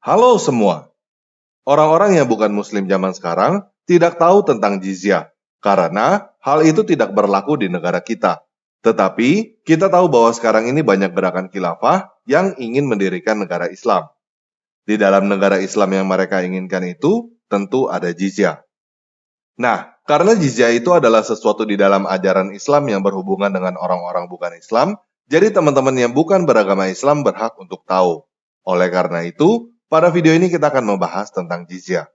Halo semua, orang-orang yang bukan muslim zaman sekarang tidak tahu tentang jizyah, karena hal itu tidak berlaku di negara kita. Tetapi, kita tahu bahwa sekarang ini banyak gerakan khilafah yang ingin mendirikan negara Islam. Di dalam negara Islam yang mereka inginkan itu, tentu ada jizyah. Nah, karena jizyah itu adalah sesuatu di dalam ajaran Islam yang berhubungan dengan orang-orang bukan Islam, jadi teman-teman yang bukan beragama Islam berhak untuk tahu. Oleh karena itu, pada video ini kita akan membahas tentang jizyah.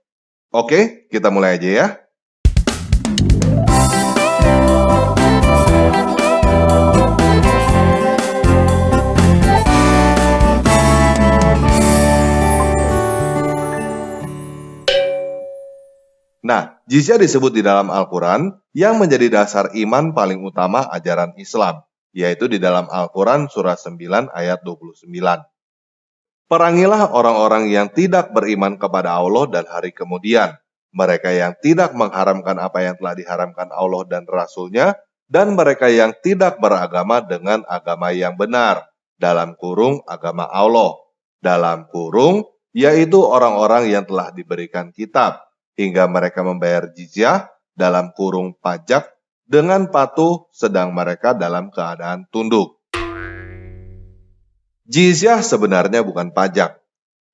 Oke, kita mulai aja ya. Nah, jizyah disebut di dalam Al-Quran yang menjadi dasar iman paling utama ajaran Islam, yaitu di dalam Al-Quran surah 9 ayat 29. Perangilah orang-orang yang tidak beriman kepada Allah dan hari kemudian, mereka yang tidak mengharamkan apa yang telah diharamkan Allah dan Rasul-Nya, dan mereka yang tidak beragama dengan agama yang benar, dalam kurung agama Allah, dalam kurung, yaitu orang-orang yang telah diberikan kitab, hingga mereka membayar jizyah, dalam kurung pajak, dengan patuh sedang mereka dalam keadaan tunduk. Jizyah sebenarnya bukan pajak.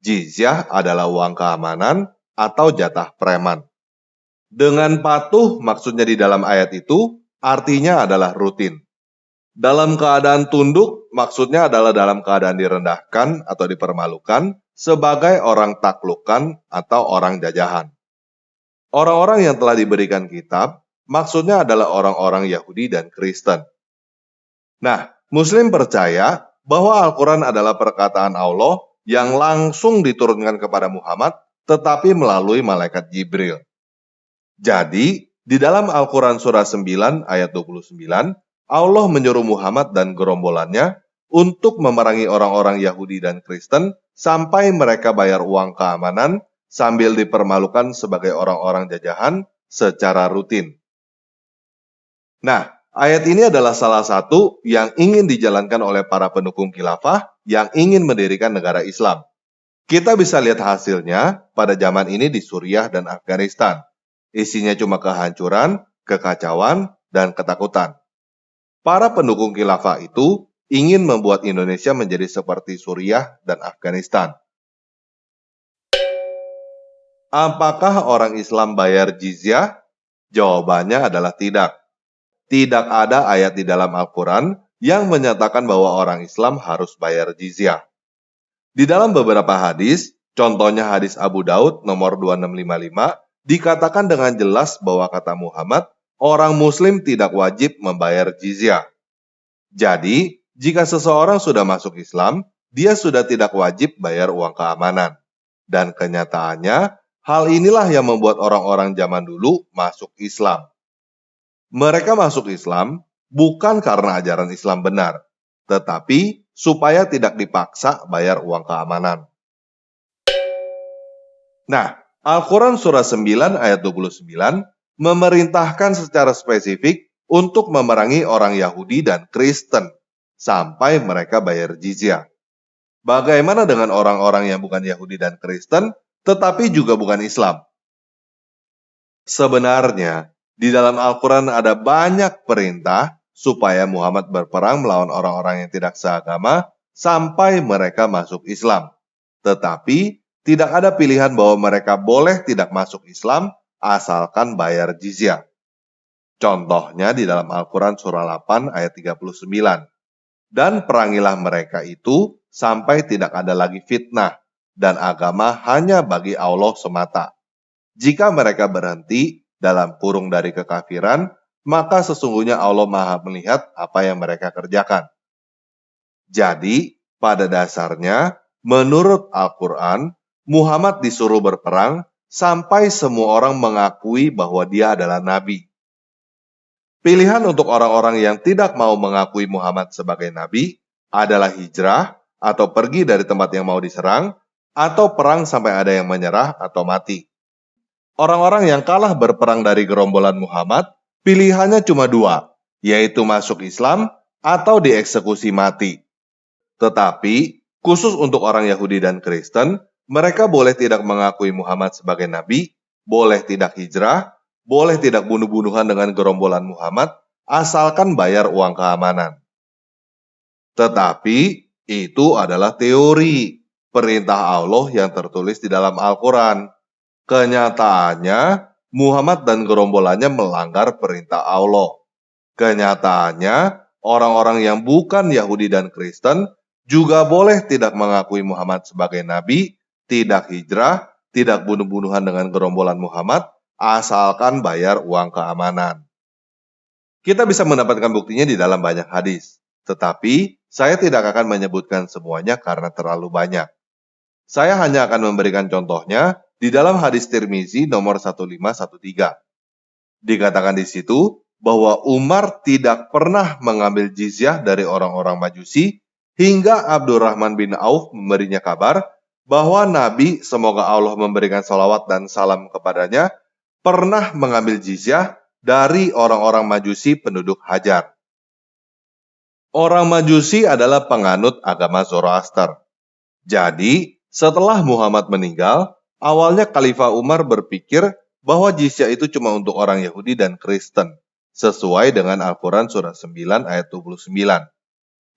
Jizyah adalah uang keamanan atau jatah preman. Dengan patuh maksudnya di dalam ayat itu artinya adalah rutin. Dalam keadaan tunduk maksudnya adalah dalam keadaan direndahkan atau dipermalukan sebagai orang taklukan atau orang jajahan. Orang-orang yang telah diberikan kitab maksudnya adalah orang-orang Yahudi dan Kristen. Nah, Muslim percaya bahwa Al-Quran adalah perkataan Allah yang langsung diturunkan kepada Muhammad, tetapi melalui malaikat Jibril. Jadi, di dalam Al-Quran surah 9 ayat 29, Allah menyuruh Muhammad dan gerombolannya untuk memerangi orang-orang Yahudi dan Kristen sampai mereka bayar uang keamanan sambil dipermalukan sebagai orang-orang jajahan secara rutin. Nah, ayat ini adalah salah satu yang ingin dijalankan oleh para pendukung khilafah yang ingin mendirikan negara Islam. Kita bisa lihat hasilnya pada zaman ini di Suriah dan Afghanistan. Isinya cuma kehancuran, kekacauan, dan ketakutan. Para pendukung khilafah itu ingin membuat Indonesia menjadi seperti Suriah dan Afghanistan. Apakah orang Islam bayar jizyah? Jawabannya adalah tidak. Tidak ada ayat di dalam Al-Quran yang menyatakan bahwa orang Islam harus bayar jizyah. Di dalam beberapa hadis, contohnya hadis Abu Daud nomor 2655, dikatakan dengan jelas bahwa kata Muhammad, orang Muslim tidak wajib membayar jizyah. Jadi, jika seseorang sudah masuk Islam, dia sudah tidak wajib bayar uang keamanan. Dan kenyataannya, hal inilah yang membuat orang-orang zaman dulu masuk Islam. Mereka masuk Islam bukan karena ajaran Islam benar, tetapi supaya tidak dipaksa bayar uang keamanan. Nah, Al-Quran surah 9 ayat 29 memerintahkan secara spesifik untuk memerangi orang Yahudi dan Kristen sampai mereka bayar jizyah. Bagaimana dengan orang-orang yang bukan Yahudi dan Kristen, tetapi juga bukan Islam? Sebenarnya, di dalam Al-Quran ada banyak perintah supaya Muhammad berperang melawan orang-orang yang tidak seagama sampai mereka masuk Islam. Tetapi, tidak ada pilihan bahwa mereka boleh tidak masuk Islam asalkan bayar jizyah. Contohnya di dalam Al-Quran surah 8 ayat 39. Dan perangilah mereka itu sampai tidak ada lagi fitnah, dan agama hanya bagi Allah semata. Jika mereka berhenti dalam kurung dari kekafiran, maka sesungguhnya Allah Maha melihat apa yang mereka kerjakan. Jadi, pada dasarnya, menurut Al-Quran, Muhammad disuruh berperang sampai semua orang mengakui bahwa dia adalah nabi. Pilihan untuk orang-orang yang tidak mau mengakui Muhammad sebagai nabi adalah hijrah atau pergi dari tempat yang mau diserang, atau perang sampai ada yang menyerah atau mati. Orang-orang yang kalah berperang dari gerombolan Muhammad, pilihannya cuma dua, yaitu masuk Islam atau dieksekusi mati. Tetapi, khusus untuk orang Yahudi dan Kristen, Mereka boleh tidak mengakui Muhammad sebagai nabi, boleh tidak hijrah, boleh tidak bunuh-bunuhan dengan gerombolan Muhammad, asalkan bayar uang keamanan. Tetapi itu adalah teori, perintah Allah yang tertulis di dalam Al-Quran. Kenyataannya, Muhammad dan gerombolannya melanggar perintah Allah. Kenyataannya, orang-orang yang bukan Yahudi dan Kristen juga boleh tidak mengakui Muhammad sebagai nabi, tidak hijrah, tidak bunuh-bunuhan dengan gerombolan Muhammad, asalkan bayar uang keamanan. Kita bisa mendapatkan buktinya di dalam banyak hadis, tetapi saya tidak akan menyebutkan semuanya karena terlalu banyak. Saya hanya akan memberikan contohnya di dalam hadis Tirmizi nomor 1513. Dikatakan di situ bahwa Umar tidak pernah mengambil jizyah dari orang-orang Majusi hingga Abdurrahman bin Auf memberinya kabar bahwa Nabi, semoga Allah memberikan salawat dan salam kepadanya, pernah mengambil jizyah dari orang-orang Majusi penduduk Hajar. Orang Majusi adalah penganut agama Zoroaster. Jadi, setelah Muhammad meninggal, awalnya Khalifah Umar berpikir bahwa jizyah itu cuma untuk orang Yahudi dan Kristen, sesuai dengan Al-Quran surah 9 ayat 29.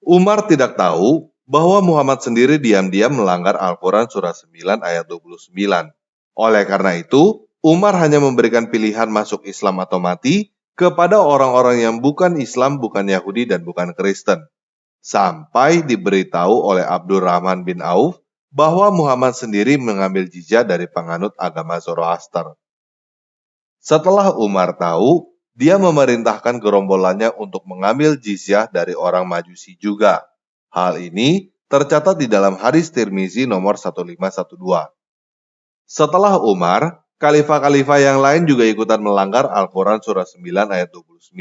Umar tidak tahu bahwa Muhammad sendiri diam-diam melanggar Al-Quran surah 9 ayat 29. Oleh karena itu, Umar hanya memberikan pilihan masuk Islam atau mati kepada orang-orang yang bukan Islam, bukan Yahudi, dan bukan Kristen. Sampai diberitahu oleh Abdurrahman bin Auf bahwa Muhammad sendiri mengambil jizyah dari penganut agama Zoroaster. Setelah Umar tahu, dia memerintahkan gerombolannya untuk mengambil jizyah dari orang Majusi juga. Hal ini tercatat di dalam hadis Tirmizi nomor 1512. Setelah Umar, khalifah-khalifah yang lain juga ikutan melanggar Al-Quran surah 9 ayat 29.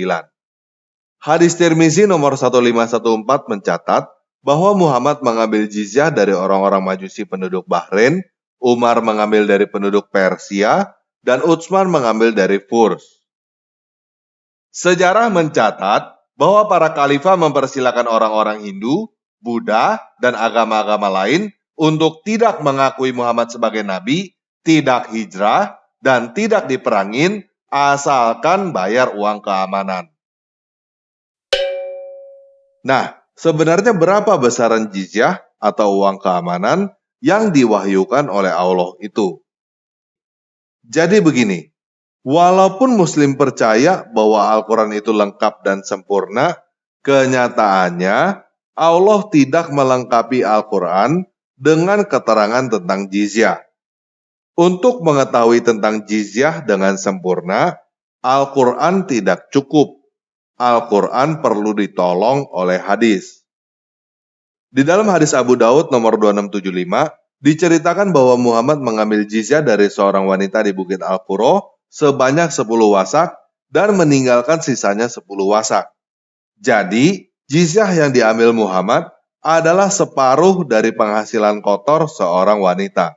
Hadis Tirmizi nomor 1514 mencatat bahwa Muhammad mengambil jizyah dari orang-orang Majusi penduduk Bahrain, Umar mengambil dari penduduk Persia, dan Utsman mengambil dari Furs. Sejarah mencatat bahwa para khalifah mempersilakan orang-orang Hindu, Buddha, dan agama-agama lain untuk tidak mengakui Muhammad sebagai nabi, tidak hijrah, dan tidak diperangin asalkan bayar uang keamanan. Nah, sebenarnya berapa besaran jizyah atau uang keamanan yang diwahyukan oleh Allah itu? Jadi begini, walaupun Muslim percaya bahwa Al-Quran itu lengkap dan sempurna, kenyataannya Allah tidak melengkapi Al-Quran dengan keterangan tentang jizyah. Untuk mengetahui tentang jizyah dengan sempurna, Al-Quran tidak cukup. Al-Quran perlu ditolong oleh hadis. Di dalam hadis Abu Daud nomor 2675, diceritakan bahwa Muhammad mengambil jizyah dari seorang wanita di Bukit Al-Quro sebanyak 10 wasak dan meninggalkan sisanya 10 wasak. Jadi, jizyah yang diambil Muhammad adalah separuh dari penghasilan kotor seorang wanita.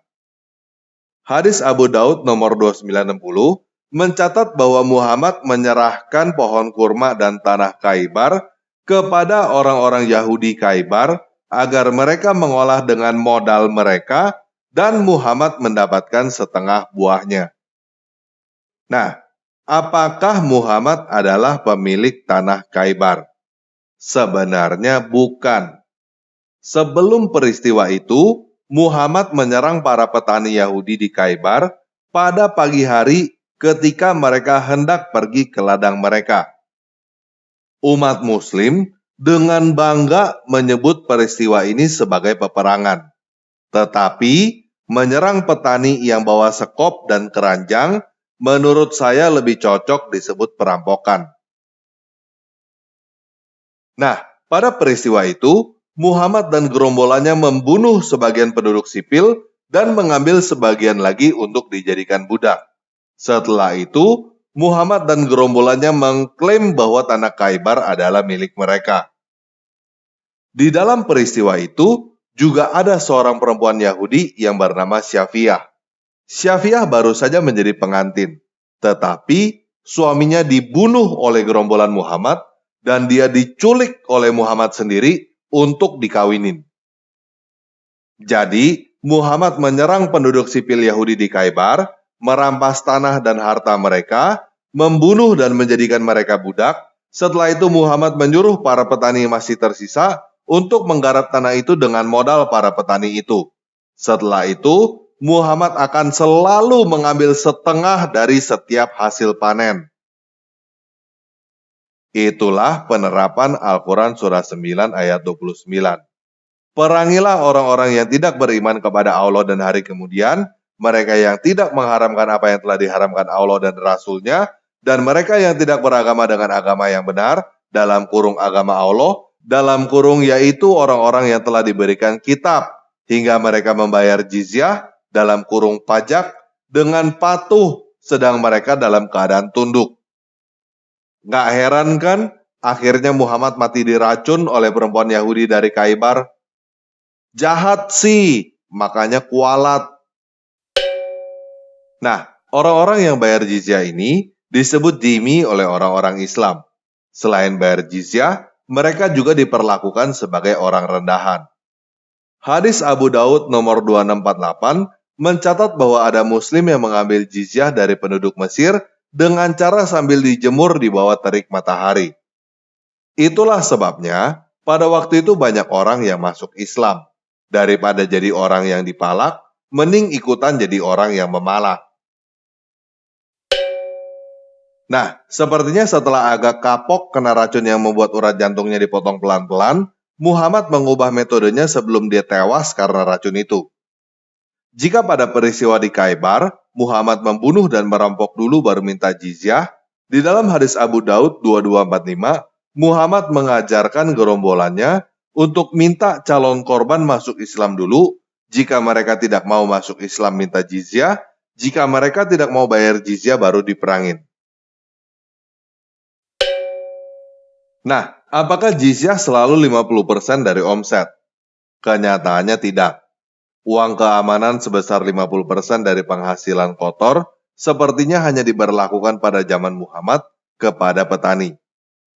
Hadis Abu Daud nomor 2960 mencatat bahwa Muhammad menyerahkan pohon kurma dan tanah Khaybar kepada orang-orang Yahudi Khaybar agar mereka mengolah dengan modal mereka dan Muhammad mendapatkan setengah buahnya. Nah, apakah Muhammad adalah pemilik tanah Khaybar? Sebenarnya bukan. Sebelum peristiwa itu, Muhammad menyerang para petani Yahudi di Khaybar pada pagi hari ketika mereka hendak pergi ke ladang mereka. Umat Muslim dengan bangga menyebut peristiwa ini sebagai peperangan. Tetapi menyerang petani yang bawa sekop dan keranjang menurut saya lebih cocok disebut perampokan. Nah, pada peristiwa itu, Muhammad dan gerombolannya membunuh sebagian penduduk sipil dan mengambil sebagian lagi untuk dijadikan budak. Setelah itu, Muhammad dan gerombolannya mengklaim bahwa tanah Khaybar adalah milik mereka. Di dalam peristiwa itu, juga ada seorang perempuan Yahudi yang bernama Syafiah. Syafiah baru saja menjadi pengantin, tetapi suaminya dibunuh oleh gerombolan Muhammad dan dia diculik oleh Muhammad sendiri untuk dikawinin. Jadi, Muhammad menyerang penduduk sipil Yahudi di Khaybar, merampas tanah dan harta mereka, membunuh dan menjadikan mereka budak. Setelah itu Muhammad menyuruh para petani yang masih tersisa untuk menggarap tanah itu dengan modal para petani itu. Setelah itu, Muhammad akan selalu mengambil setengah dari setiap hasil panen. Itulah penerapan Al-Quran Surah 9 ayat 29. Perangilah orang-orang yang tidak beriman kepada Allah dan hari kemudian, mereka yang tidak mengharamkan apa yang telah diharamkan Allah dan Rasul-Nya, dan mereka yang tidak beragama dengan agama yang benar, dalam kurung agama Allah, dalam kurung yaitu orang-orang yang telah diberikan kitab, hingga mereka membayar jizyah, dalam kurung pajak, dengan patuh, sedang mereka dalam keadaan tunduk. Nggak heran kan, akhirnya Muhammad mati diracun oleh perempuan Yahudi dari Khaybar. Jahat sih, makanya kualat. Nah, orang-orang yang bayar jizyah ini disebut dhimmi oleh orang-orang Islam. Selain bayar jizyah, mereka juga diperlakukan sebagai orang rendahan. Hadis Abu Daud nomor 2648 mencatat bahwa ada muslim yang mengambil jizyah dari penduduk Mesir dengan cara sambil dijemur di bawah terik matahari. Itulah sebabnya, pada waktu itu banyak orang yang masuk Islam. Daripada jadi orang yang dipalak, mending ikutan jadi orang yang memalak. Nah, sepertinya setelah agak kapok kena racun yang membuat urat jantungnya dipotong pelan-pelan, Muhammad mengubah metodenya sebelum dia tewas karena racun itu. Jika pada peristiwa di Khaybar, Muhammad membunuh dan merampok dulu baru minta jizyah, di dalam hadis Abu Daud 2245, Muhammad mengajarkan gerombolannya untuk minta calon korban masuk Islam dulu. Jika mereka tidak mau masuk Islam minta jizyah, jika mereka tidak mau bayar jizyah baru diperangin. Nah, apakah jizyah selalu 50% dari omset? Kenyataannya tidak. Uang keamanan sebesar 50% dari penghasilan kotor sepertinya hanya diberlakukan pada zaman Muhammad kepada petani.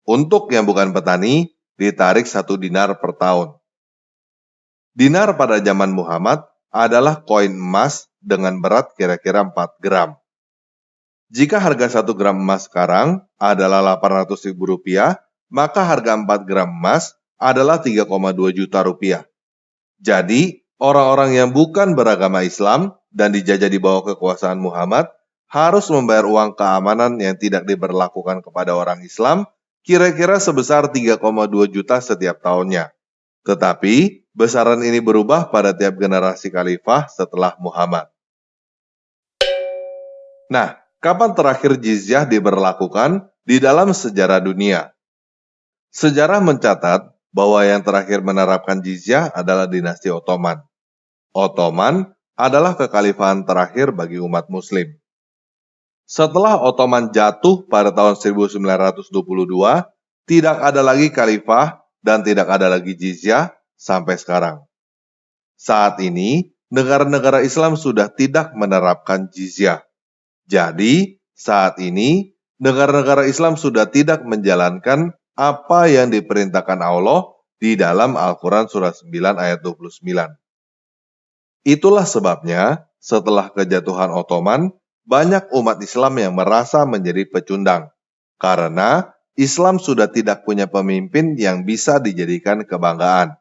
Untuk yang bukan petani, ditarik 1 dinar per tahun. Dinar pada zaman Muhammad adalah koin emas dengan berat kira-kira 4 gram. Jika harga 1 gram emas sekarang adalah Rp800.000, maka harga 4 gram emas adalah 3,2 juta rupiah. Jadi, orang-orang yang bukan beragama Islam dan dijajah di bawah kekuasaan Muhammad harus membayar uang keamanan yang tidak diberlakukan kepada orang Islam kira-kira sebesar 3,2 juta setiap tahunnya. Tetapi, besaran ini berubah pada tiap generasi khalifah setelah Muhammad. Nah, kapan terakhir jizyah diberlakukan di dalam sejarah dunia? Sejarah mencatat bahwa yang terakhir menerapkan jizyah adalah dinasti Ottoman. Ottoman adalah kekhalifahan terakhir bagi umat muslim. Setelah Ottoman jatuh pada tahun 1922, tidak ada lagi khalifah dan tidak ada lagi jizyah sampai sekarang. Saat ini, negara-negara Islam sudah tidak menerapkan jizyah. Jadi, saat ini, negara-negara Islam sudah tidak menjalankan apa yang diperintahkan Allah di dalam Al-Quran Surah 9 ayat 29. Itulah sebabnya, setelah kejatuhan Ottoman, banyak umat Islam yang merasa menjadi pecundang, karena Islam sudah tidak punya pemimpin yang bisa dijadikan kebanggaan.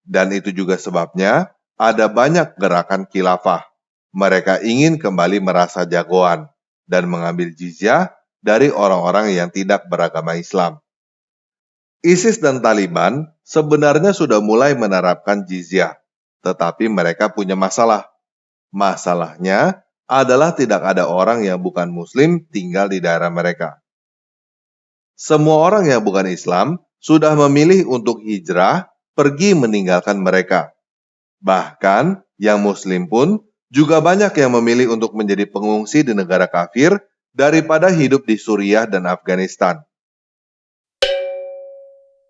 Dan itu juga sebabnya ada banyak gerakan khilafah. Mereka ingin kembali merasa jagoan dan mengambil jizyah dari orang-orang yang tidak beragama Islam. ISIS dan Taliban sebenarnya sudah mulai menerapkan jizyah, tetapi mereka punya masalah. Masalahnya adalah tidak ada orang yang bukan Muslim tinggal di daerah mereka. Semua orang yang bukan Islam sudah memilih untuk hijrah pergi meninggalkan mereka. Bahkan yang Muslim pun juga banyak yang memilih untuk menjadi pengungsi di negara kafir daripada hidup di Suriah dan Afghanistan.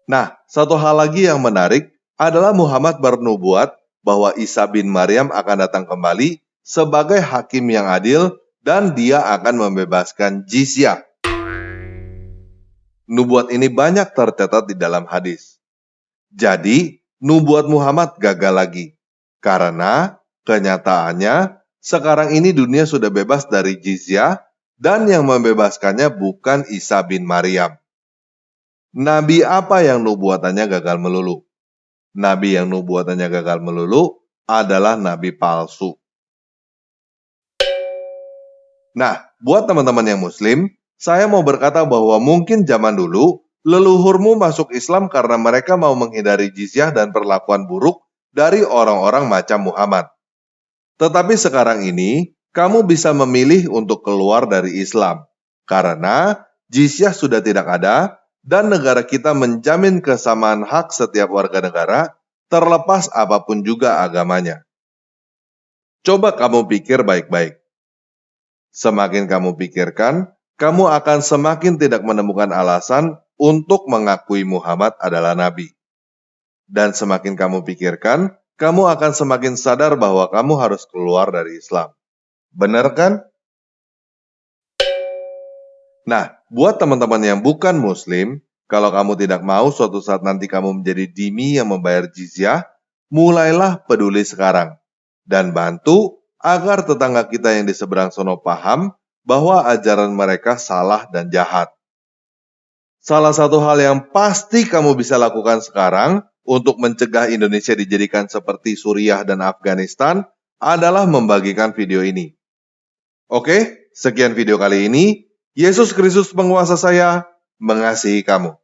Nah, satu hal lagi yang menarik adalah Muhammad bernubuat bahwa Isa bin Maryam akan datang kembali sebagai hakim yang adil dan dia akan membebaskan jizyah. Nubuat ini banyak tercatat di dalam hadis. Jadi, nubuat Muhammad gagal lagi. Karena Kenyataannya, sekarang ini dunia sudah bebas dari jizyah dan yang membebaskannya bukan Isa bin Maryam. Nabi apa yang nubuatannya gagal melulu? Nabi yang nubuatannya gagal melulu adalah nabi palsu. Nah, buat teman-teman yang muslim, saya mau berkata bahwa mungkin zaman dulu, leluhurmu masuk Islam karena mereka mau menghindari jizyah dan perlakuan buruk dari orang-orang macam Muhammad. Tetapi sekarang ini, kamu bisa memilih untuk keluar dari Islam, karena jizyah sudah tidak ada, dan negara kita menjamin kesamaan hak setiap warga negara, terlepas apapun juga agamanya. Coba kamu pikir baik-baik. Semakin kamu pikirkan, kamu akan semakin tidak menemukan alasan untuk mengakui Muhammad adalah Nabi. Dan semakin kamu pikirkan, kamu akan semakin sadar bahwa kamu harus keluar dari Islam. Benar kan? Nah, buat teman-teman yang bukan Muslim, kalau kamu tidak mau suatu saat nanti kamu menjadi dhimmi yang membayar jizyah, mulailah peduli sekarang. Dan bantu agar tetangga kita yang di seberang sono paham bahwa ajaran mereka salah dan jahat. Salah satu hal yang pasti kamu bisa lakukan sekarang untuk mencegah Indonesia dijadikan seperti Suriah dan Afghanistan adalah membagikan video ini. Oke, sekian video kali ini. Yesus Kristus penguasa saya mengasihi kamu.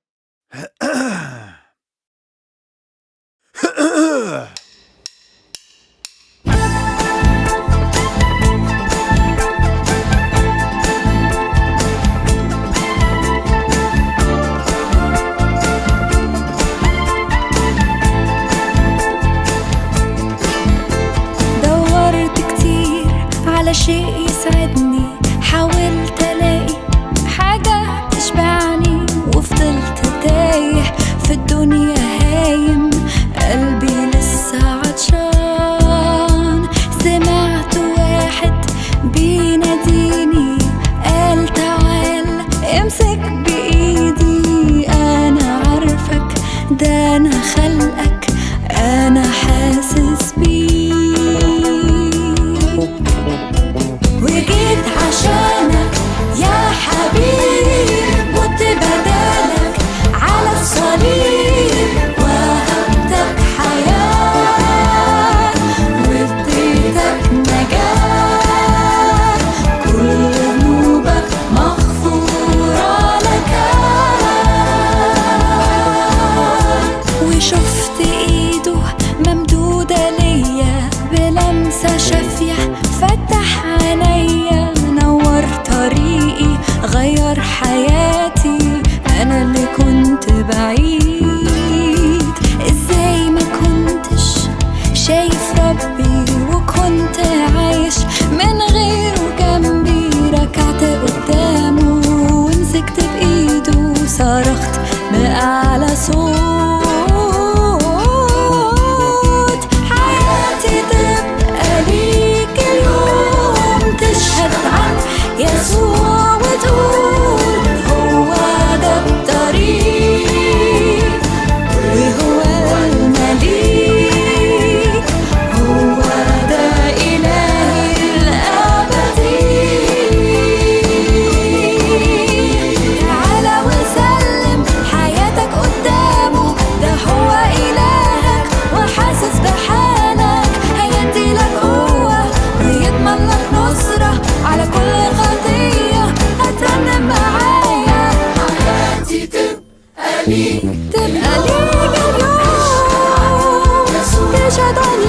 دورت كتير على شيء يسعدني، حاولت الاقي حاجة تشبعني، وفضلت تايه في الدنيا هايم، قلبي لسه عطشان. سمعت واحد بيناديني، قال تعال امسك بايدي، انا عارفك ده انا خلقك، انا حاسس بيك، وجيت عشانك يا حبيب، مت بدالك على الصليب، وهبتك حياة واديتك نجاة، كل ذنوبك مغفورة لك، وشفت ايده ممدودة ليا بلمسة شافية، فتح عينيا نور طريقي، غير حياتي، انا اللي كنت بعيد. ازاي ما كنتش شايف ربي وكنت عايش من غيره جنبي، ركعت قدامه ومسكت بايده، صرخت بأعلى صوت، حياتي تبقى ليك اليوم، تشهد عن يسوع وتقول هو ده الطريق، وهو المليك، هو ده إلهي الأبدي. تعالى وسلم حياتك قدامه، ده هو إلهك وحاسس بحالك، هيديلك قوة ويضمن لك نصرة على كل خطية، هترنم معايا، حياتي تبقى ليك اليوم، تشهد عن